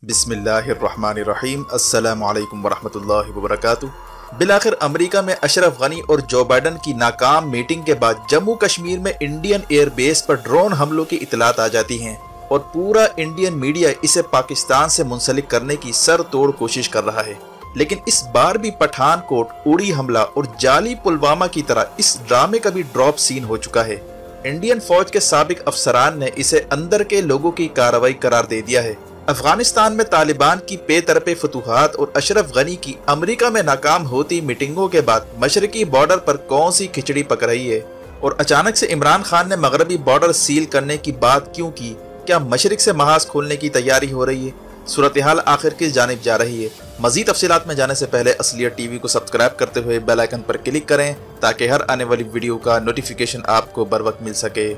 बिस्मिल्लाहिर्रहमानिर्रहीम। अस्सलामु अलैकुम वरहमतुल्लाहि वबरकातुहू। बिलाखिर अमेरिका में अशरफ गनी और जो बाइडन की नाकाम मीटिंग के बाद जम्मू कश्मीर में इंडियन एयरबेस पर ड्रोन हमलों की इतलात आ जाती हैं और पूरा इंडियन मीडिया इसे पाकिस्तान से मुंसलिक करने की सर तोड़ कोशिश कर रहा है। लेकिन इस बार भी पठानकोट, उड़ी हमला और जाली पुलवामा की तरह इस ड्रामे का भी ड्रॉप सीन हो चुका है। इंडियन फौज के साबिक अफसरान ने इसे अंदर के लोगों की कार्रवाई करार दे दिया है। अफगानिस्तान में तालिबान की बेतरफे फतूहात और अशरफ गनी की अमेरिका में नाकाम होती मीटिंगों के बाद मशरकी बॉर्डर पर कौन सी खिचड़ी पक रही है और अचानक से इमरान खान ने मगरबी बॉर्डर सील करने की बात क्यों की? क्या मशरिक से महाज खोलने की तैयारी हो रही है? सूरत हाल आखिर किस जानिब जा रही है? मजीद तफसीलात में जाने से पहले असलियत टीवी को सब्सक्राइब करते हुए बेल आइकन पर क्लिक करें ताकि हर आने वाली वीडियो का नोटिफिकेशन आपको बर वक्त मिल सके।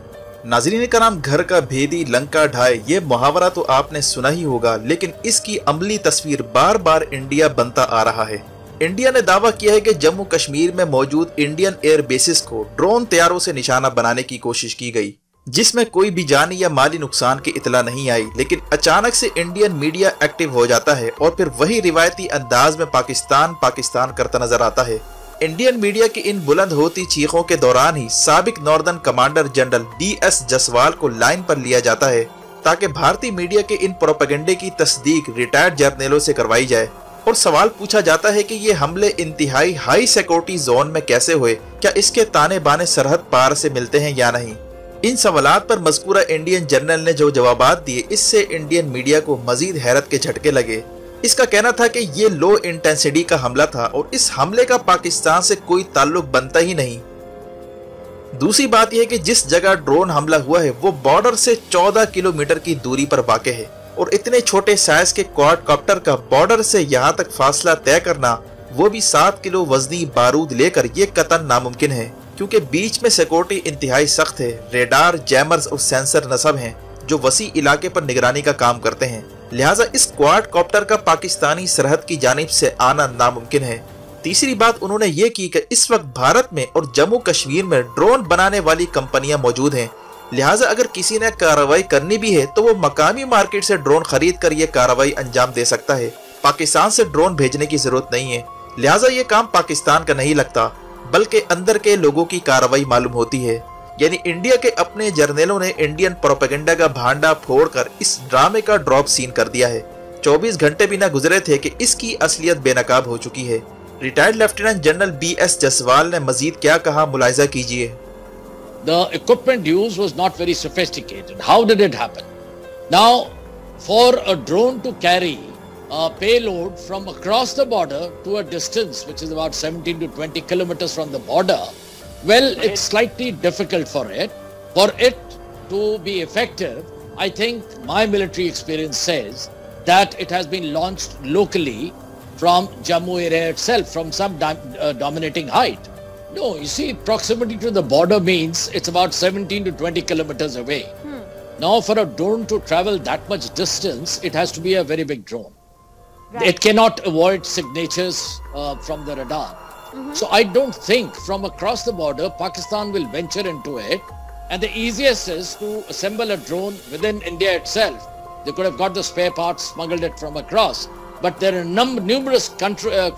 नाज़रीन कराम, घर का भेदी लंका ढाए, ये मुहावरा तो आपने सुना ही होगा, लेकिन इसकी अमली तस्वीर बार बार इंडिया बनता आ रहा है। इंडिया ने दावा किया है कि जम्मू कश्मीर में मौजूद इंडियन एयर बेसिस को ड्रोन तैयारों से निशाना बनाने की कोशिश की गई, जिसमें कोई भी जानी या माली नुकसान की इतला नहीं आई। लेकिन अचानक से इंडियन मीडिया एक्टिव हो जाता है और फिर वही रिवायती अंदाज में पाकिस्तान करता नजर आता है। इंडियन मीडिया की इन बुलंद होती चीखों के दौरान ही साबिक northern commander general DS Jaswal को लाइन पर लिया जाता है ताकि भारतीय मीडिया के इन प्रोपेगेंडे की तस्दीक रिटायर्ड जर्नलों से करवाई जाए। और सवाल पूछा जाता है कि ये हमले इंतहाई हाई सिक्योरिटी जोन में कैसे हुए, क्या इसके ताने बाने सरहद पार से मिलते हैं या नहीं? इन सवालात पर मज़कूरा इंडियन जर्नल ने जो जवाबात दिए, इससे इंडियन मीडिया को मजीद हैरत के झटके लगे। इसका कहना था कि ये लो इंटेंसिटी का हमला था और इस हमले का पाकिस्तान से कोई ताल्लुक बनता ही नहीं। दूसरी बात यह है कि जिस जगह ड्रोन हमला हुआ है वो बॉर्डर से 14 किलोमीटर की दूरी पर वाक़ है और इतने छोटे साइज के क्वाडकॉप्टर का बॉर्डर से यहाँ तक फासला तय करना, वो भी 7 किलो वजनी बारूद लेकर, ये कतन नामुमकिन है क्योंकि बीच में सिक्योरिटी इंतहाई सख्त है। रेडार, जैमर्स और सेंसर नस्ब हैं जो वसी इलाके पर निगरानी का काम करते हैं। लिहाजा इस क्वाडकॉप्टर का पाकिस्तानी सरहद की जानिब से आना नामुमकिन है। तीसरी बात उन्होंने ये की कि इस वक्त भारत में और जम्मू कश्मीर में ड्रोन बनाने वाली कंपनियां मौजूद हैं। लिहाजा अगर किसी ने कार्रवाई करनी भी है तो वो मकामी मार्केट से ड्रोन खरीद कर ये कार्रवाई अंजाम दे सकता है। पाकिस्तान से ड्रोन भेजने की जरूरत नहीं है। लिहाजा ये काम पाकिस्तान का नहीं लगता, बल्कि अंदर के लोगों की कार्रवाई मालूम होती है। यानी इंडिया के अपने जर्नलों ने इंडियन प्रोपेगेंडा का भांडा फोड़कर इस ड्रामे का ड्रॉप सीन कर दिया है। 24 घंटे भी न गुजरे थे कि इसकी असलियत बेनकाब हो चुकी है। Retired lieutenant general BS Jaswal ने मजीद क्या कहा, मुलाहिजा कीजिए। The equipment used was not very sophisticated. How did it happen? Now, for a drone to carry a payload from across the border to a distance which is about 17 to 20 kilometers from the border, well, it's slightly difficult for it. For it to be effective, I think my military experience says that it has been launched locally from Jammu area itself, from some dominating height. No, you see, proximity to the border means it's about 17 to 20 kilometers away. Now, for a drone to travel that much distance, it has to be a very big drone. Right. It cannot avoid signatures from the radar. So I don't think from across the border Pakistan will venture into it, and the easiest is to assemble a drone within India itself. They could have got the spare parts, smuggled it from across, but there are numerous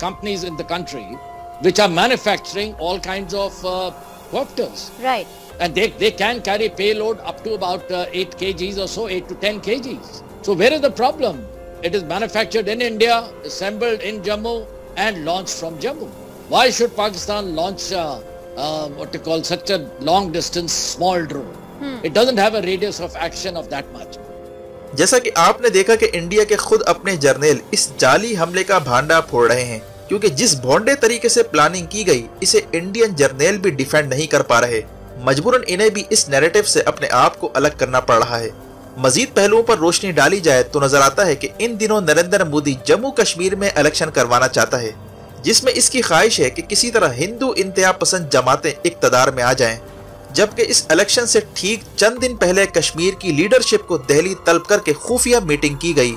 companies in the country which are manufacturing all kinds of copters. Right. And they can carry payload up to about 8 kgs or so, 8 to 10 kgs. So where is the problem? It is manufactured in India, assembled in Jammu and launched from Jammu. Why should Pakistan launch what you call such a long distance small drone? It doesn't have a radius of action of that much. जैसा कि आपने देखा कि India के खुद अपने journal इस जाली हमले का भांडा फोड़ रहे हैं, क्योंकि जिस भोंडे तरीके से प्लानिंग की गई इसे इंडियन जर्नल भी डिफेंड नहीं कर पा रहे। मजबूरन इन्हें भी इस नैरेटिव से अपने आप को अलग करना पड़ रहा है। मजीद पहलुओं पर रोशनी डाली जाए तो नजर आता है कि इन दिनों नरेंद्र मोदी जम्मू कश्मीर में इलेक्शन करवाना चाहता है, जिसमें इसकी ख्वाहिश है कि किसी तरह हिंदू इंतहा पसंद जमातें इक्तदार में आ जाएं। जबकि इस इलेक्शन से ठीक चंद दिन पहले कश्मीर की लीडरशिप को दिल्ली तलब करके खुफिया मीटिंग की गई,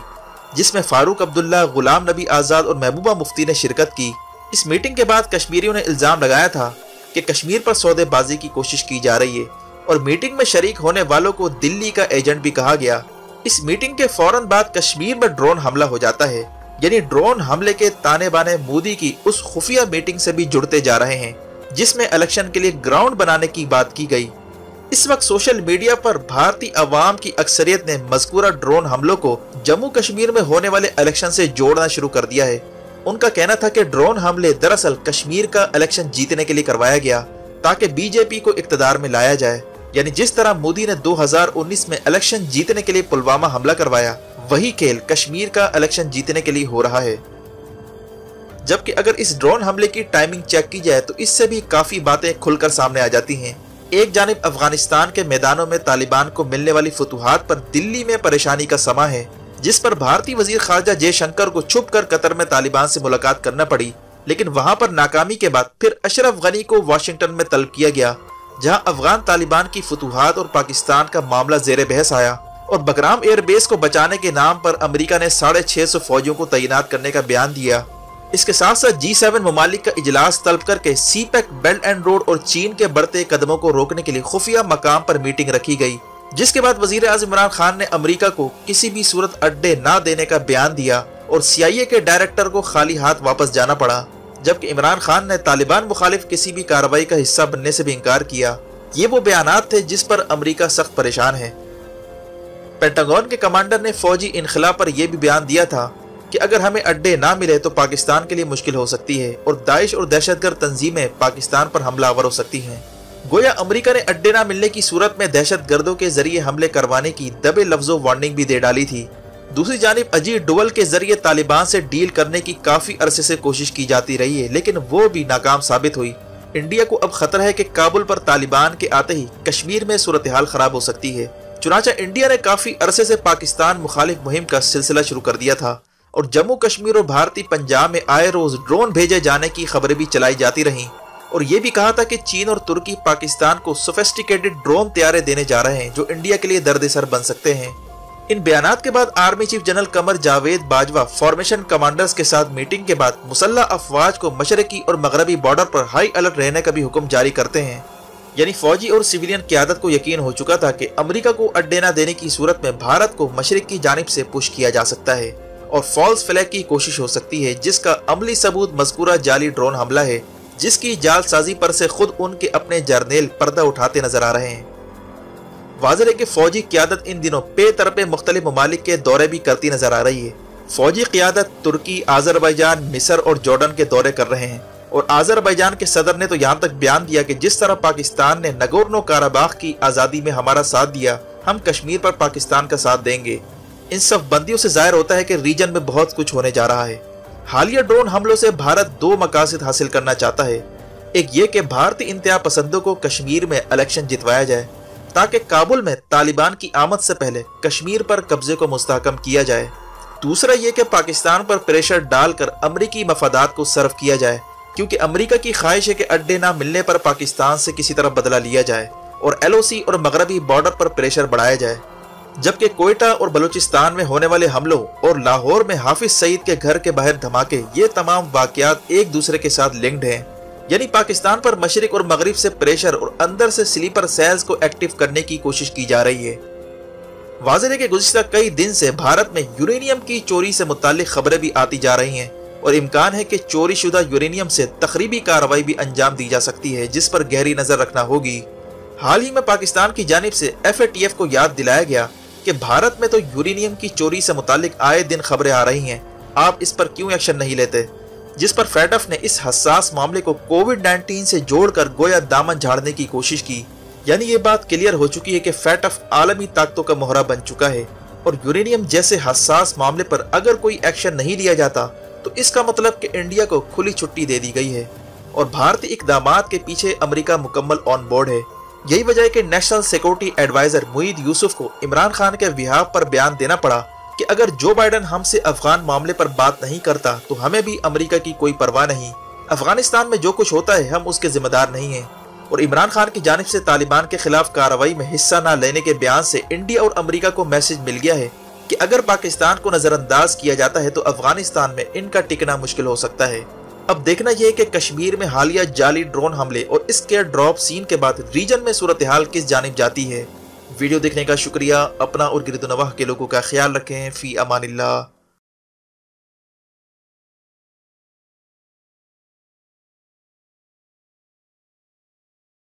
जिसमें फारूक अब्दुल्ला, गुलाम नबी आज़ाद और महबूबा मुफ्ती ने शिरकत की। इस मीटिंग के बाद कश्मीरियों ने इल्ज़ाम लगाया था कि कश्मीर पर सौदेबाजी की कोशिश की जा रही है और मीटिंग में शरीक होने वालों को दिल्ली का एजेंट भी कहा गया। इस मीटिंग के फौरन बाद कश्मीर में ड्रोन हमला हो जाता है। यानी ड्रोन हमले के ताने बाने मोदी की उस खुफिया मीटिंग से भी जुड़ते जा रहे हैं जिसमें इलेक्शन के लिए ग्राउंड बनाने की बात की गई। इस वक्त सोशल मीडिया पर भारतीय अवाम की अक्सरियत ने मज़कूरा ड्रोन हमलों को जम्मू कश्मीर में होने वाले इलेक्शन से जोड़ना शुरू कर दिया है। उनका कहना था कि ड्रोन हमले दरअसल कश्मीर का इलेक्शन जीतने के लिए करवाया गया ताकि बीजेपी को इक्तदार में लाया जाए। यानी जिस तरह मोदी ने 2019 में इलेक्शन जीतने के लिए पुलवामा हमला करवाया, वही खेल कश्मीर का इलेक्शन जीतने के लिए हो रहा है। जबकि अगर इस ड्रोन हमले की टाइमिंग चेक की जाए तो इससे भी काफी बातें खुलकर सामने आ जाती हैं। एक जानिब अफगानिस्तान के मैदानों में तालिबान को मिलने वाली फतूहात पर दिल्ली में परेशानी का समा है, जिस पर भारतीय वजीर खारजा जयशंकर को छुपकर कतर में तालिबान से मुलाकात करना पड़ी, लेकिन वहां पर नाकामी के बाद फिर अशरफ गनी को वाशिंगटन में तलब किया गया, जहां अफगान तालिबान की फतूहात और पाकिस्तान का मामला जेर बहस आया और बगराम एयरबेस को बचाने के नाम पर अमेरिका ने 650 फौजियों को तैनात करने का बयान दिया। इसके साथ साथ G7 ममालिक का इजलास तलब करके CPEC, बेल्ट एंड रोड और चीन के बढ़ते कदमों को रोकने के लिए खुफिया मकाम पर मीटिंग रखी गई, जिसके बाद वजीर आज़म इमरान खान ने अमेरिका को किसी भी सूरत अड्डे ना देने का बयान दिया और CIA के डायरेक्टर को खाली हाथ वापस जाना पड़ा, जबकि इमरान खान ने तालिबान मुखालिफ किसी भी कार्रवाई का हिस्सा बनने से भी इनकार किया। ये वो बयानात थे जिस पर अमेरिका सख्त परेशान है। पेंटागन के कमांडर ने फौजी इनखला पर यह भी बयान दिया था कि अगर हमें अड्डे ना मिले तो पाकिस्तान के लिए मुश्किल हो सकती है और दाइश और दहशतगर्द तंजीमें पाकिस्तान पर हमलावर हो सकती हैं। गोया अमेरिका ने अड्डे ना मिलने की सूरत में दहशतगर्दों के जरिए हमले करवाने की दबे लफ्जों वार्निंग भी दे डाली थी। दूसरी जानिब अजीत डोवल के जरिए तालिबान से डील करने की काफी अरसे से कोशिश की जाती रही है, लेकिन वो भी नाकाम साबित हुई। इंडिया को अब खतरा है कि काबुल पर तालिबान के आते ही कश्मीर में सूरत हाल खराब हो सकती है। चुनांचे इंडिया ने काफी अरसे से पाकिस्तान मुखालिफ मुहिम का सिलसिला शुरू कर दिया था और जम्मू कश्मीर और भारतीय पंजाब में आए रोज ड्रोन भेजे जाने की खबरें भी चलाई जाती रहीं और ये भी कहा था कि चीन और तुर्की पाकिस्तान को सोफिस्टिकेटेड ड्रोन तैयारे देने जा रहे हैं जो इंडिया के लिए दर्द-ए-सर बन सकते हैं। इन बयानात के बाद army chief general Qamar Javed Bajwa formation commanders के साथ मीटिंग के बाद मुसल्लह अफवाज को मशरकी और मगरबी बॉर्डर पर हाई अलर्ट रहने का भी हुक्म जारी करते हैं। यानी फौजी और सिविलियन क़यादत को यकीन हो चुका था कि अमेरिका को अड्डे न देने की सूरत में भारत को मशरिक की जानिब से पुश किया जा सकता है और फॉल्स फ्लैग की कोशिश हो सकती है, जिसका अमली सबूत मज़कूरा जाली ड्रोन हमला है, जिसकी जालसाजी पर से खुद उनके अपने जर्नेल पर्दा उठाते नजर आ रहे हैं। वाज़ेह है कि फौजी क़यादत इन दिनों बेतरफे मुख्तलिफ ममालिक के दौरे भी करती नजर आ रही है। फौजी क़यादत तुर्की, आज़रबाईजान, मिस्र और जॉर्डन के दौरे कर रहे हैं और आज़रबाईजान के सदर ने तो यहाँ तक बयान दिया कि जिस तरह पाकिस्तान ने नगोर्नो काराबाख की आज़ादी में हमारा साथ दिया, हम कश्मीर पर पाकिस्तान का साथ देंगे। इन सब बंदियों से जाहिर होता है कि रीजन में बहुत कुछ होने जा रहा है। हालिया ड्रोन हमलों से भारत दो मकासद हासिल करना चाहता है। एक ये कि भारतीय इंतहा पसंदों को कश्मीर में इलेक्शन जितवाया जाए ताकि काबुल में तालिबान की आमद से पहले कश्मीर पर कब्जे को मुस्तहकम किया जाए। दूसरा ये कि पाकिस्तान पर प्रेशर डालकर अमरीकी मफादात को सर्व किया जाए, क्योंकि अमरीका की ख्वाहिश है कि अड्डे ना मिलने पर पाकिस्तान से किसी तरह बदला लिया जाए और LOC और मगरबी बॉर्डर पर प्रेशर बढ़ाया जाए। जबकि कोयटा और बलूचिस्तान में होने वाले हमलों और लाहौर में हाफिज सईद के घर के बाहर धमाके, ये तमाम वाकयात एक दूसरे के साथ लिंक्ड हैं। यानी पाकिस्तान पर मशरिक और मगरिब से प्रेशर और अंदर से स्लीपर सेल्स को एक्टिव करने की कोशिश की जा रही है। वाज़ेह है कि गुज़िश्ता कई दिन से भारत में यूरेनियम की चोरी से मुताल्लिक खबरें भी आती जा रही हैं और इम्कान है कि चोरी शुदा यूरेनियम से तखरीबी कार्रवाई भी अंजाम दी जा सकती है, जिस पर गहरी नजर रखना होगी। हाल ही में पाकिस्तान की जानिब से FATF को याद दिलाया गया कि भारत में तो यूरेनियम की चोरी से मुताल्लिक आए दिन खबरें आ रही हैं, आप इस पर क्यों एक्शन नहीं लेते? जिस पर FATF ने इस हसास मामले को कोविड-19 से जोड़कर गोया दामन झाड़ने की कोशिश की। यानी ये बात क्लियर हो चुकी है कि FATF आलमी ताकतों का मोहरा बन चुका है और यूरेनियम जैसे हसास मामले पर अगर कोई एक्शन नहीं लिया जाता तो इसका मतलब कि इंडिया को खुली छुट्टी दे दी गई है और भारतीय इक़दामात के पीछे अमेरिका मुकम्मल ऑन बोर्ड है। यही वजह है कि national security adviser Moeed Yusuf को इमरान खान के विहाब पर बयान देना पड़ा कि अगर जो बाइडन हमसे अफगान मामले पर बात नहीं करता तो हमें भी अमेरिका की कोई परवाह नहीं, अफगानिस्तान में जो कुछ होता है हम उसके जिम्मेदार नहीं हैं। और इमरान खान की जानिब से तालिबान के खिलाफ कार्रवाई में हिस्सा न लेने के बयान से इंडिया और अमेरिका को मैसेज मिल गया है कि अगर पाकिस्तान को नजरअंदाज किया जाता है तो अफगानिस्तान में इनका टिकना मुश्किल हो सकता है। अब देखना यह है कि कश्मीर में हालिया जाली ड्रोन हमले और इसके ड्रॉप सीन के बाद रीजन में सूरत हाल किस जानिब जाती है। ویڈیو دیکھنے کا شکریہ. اپنا اور گرد و نواح کے لوگوں کا خیال رکھیں. فی امان اللہ.